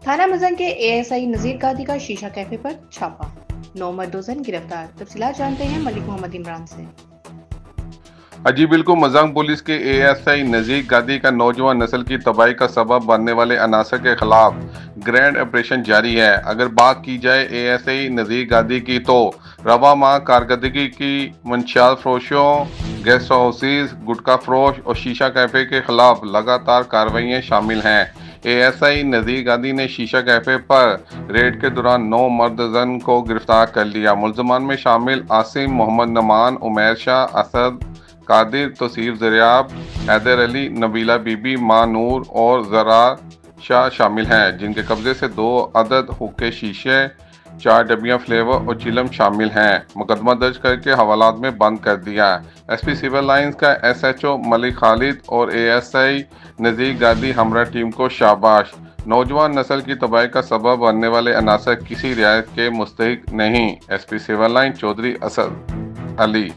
थाना मजंग के एएसआई नजीर कादी का शीशा कैफे पर छापा, 9 मर्दोजन गिरफ्तार। तफसीलात जानते हैं मलिक मोहम्मद इमरान से। जी बिल्कुल, मजांग पुलिस के एएसआई नजीर गादी का नौजवान नस्ल की तबाही का सबब बनने वाले अनासर के खिलाफ ग्रैंड ऑपरेशन जारी है। अगर बात की जाए एएसआई नजीर गादी की तो रवा माह कारकर्दगी की मंशियात फरोशों, गेस्ट हाउसेज, गुटखा फरोश और शीशा कैफे के खिलाफ लगातार कार्रवाइयाँ शामिल हैं। एएसआई नजीर गादी ने शीशा कैफे पर रेड के दौरान 9 मर्दजन को गिरफ्तार कर लिया। मुल्जमान में शामिल आसिम, मोहम्मद नमान, उमैर शाह, असद कादिर, तौसीफ ज़रियाब, हैदर अली, नबीला बीबी, मां नूर और ज़रार शाह शामिल हैं, जिनके कब्जे से 2 अदद हुक्के शीशे, 4 डबियां फ्लेवर और चिलम शामिल हैं। मुकदमा दर्ज करके हवालात में बंद कर दिया। एसपी सिविल लाइंस का एसएचओ मलिक खालिद और एएसआई नजीर गादी हमरा टीम को शाबाश। नौजवान नस्ल की तबाही का सबब बनने वाले अनासर किसी रियायत के मुस्तहिक नहीं। SP civil line Chaudhary Asad Ali.